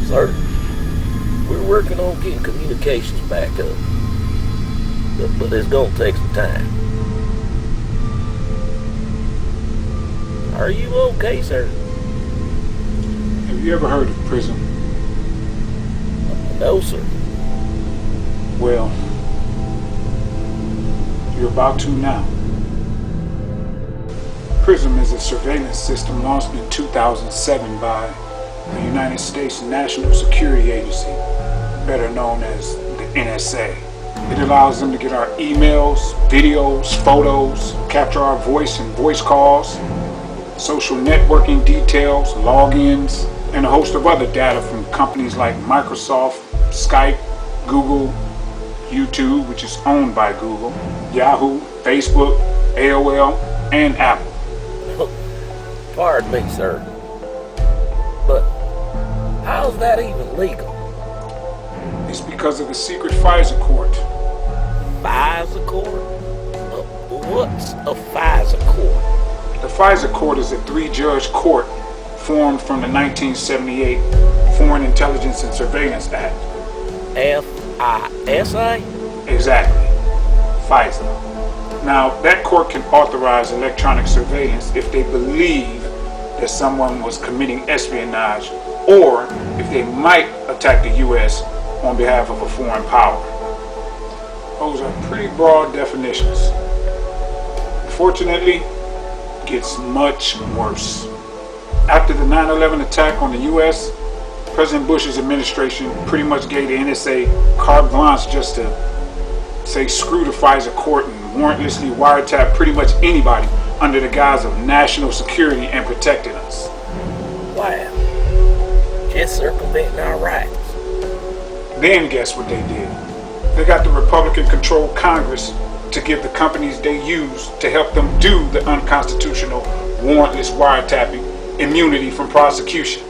Sir, we're working on getting communications back up, but it's gonna take some time. Are you okay, sir? Have you ever heard of Prism? No, sir. Well, you're about to now. Prism is a surveillance system launched in 2007 by the United States National Security Agency, better known as the NSA. It allows them to get our emails, videos, photos, capture our voice and voice calls, social networking details, logins, and a host of other data from companies like Microsoft, Skype, Google, YouTube, which is owned by Google, Yahoo, Facebook, AOL, and Apple. Pardon me, sir, but how's that even legal? It's because of the secret FITE court. FITE court? What's a FITE court? The FITE court is a 3-judge court formed from the 1978 Foreign Intelligence and Surveillance Act. FISA? Exactly. FISA. Now, that court can authorize electronic surveillance if they believe that someone was committing espionage or if they might attack the U.S. on behalf of a foreign power. Those are pretty broad definitions. Unfortunately, it gets much worse. After the 9/11 attack on the U.S., President Bush's administration pretty much gave the NSA carte blanche just to say screw the FISA court and warrantlessly wiretap pretty much anybody under the guise of national security and protecting us. Wow. Just circumventing our rights. Then guess what they did? They got the Republican-controlled Congress to give the companies they use to help them do the unconstitutional warrantless wiretapping immunity from prosecution.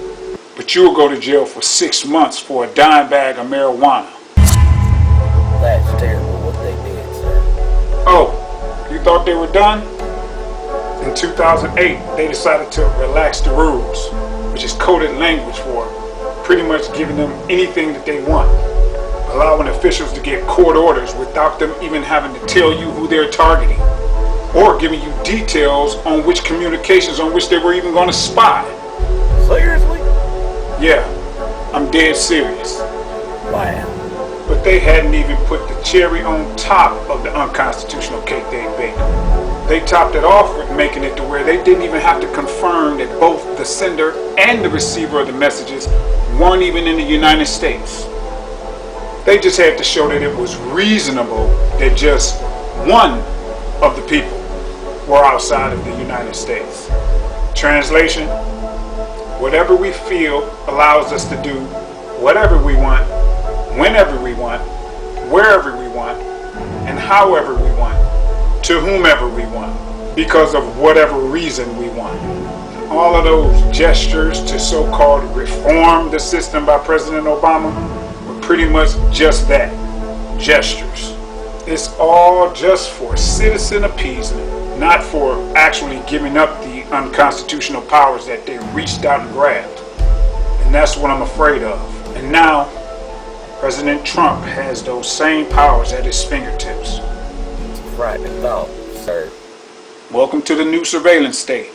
But you'll go to jail for 6 months for a dime bag of marijuana. That's terrible what they did, sir. Oh, you thought they were done? In 2008, they decided to relax the rules, which is coded language for pretty much giving them anything that they want, allowing officials to get court orders without them even having to tell you who they're targeting, or giving you details on which communications on which they were even going to spy. Seriously? Yeah, I'm dead serious. Wow. But they hadn't even put the cherry on top of the unconstitutional cake they baked. They topped it off with making it to where they didn't even have to confirm that both the sender and the receiver of the messages weren't even in the United States. They just had to show that it was reasonable that just one of the people were outside of the United States. Translation: whatever we feel allows us to do whatever we want, whenever we want, wherever we want, and however we want, to whomever we want, because of whatever reason we want. All of those gestures to so-called reform the system by President Obama were pretty much just that, gestures. It's all just for citizen appeasement, not for actually giving up the unconstitutional powers that they reached out and grabbed. And that's what I'm afraid of. And now, President Trump has those same powers at his fingertips. Frightening thought, sir. Welcome to the new surveillance state.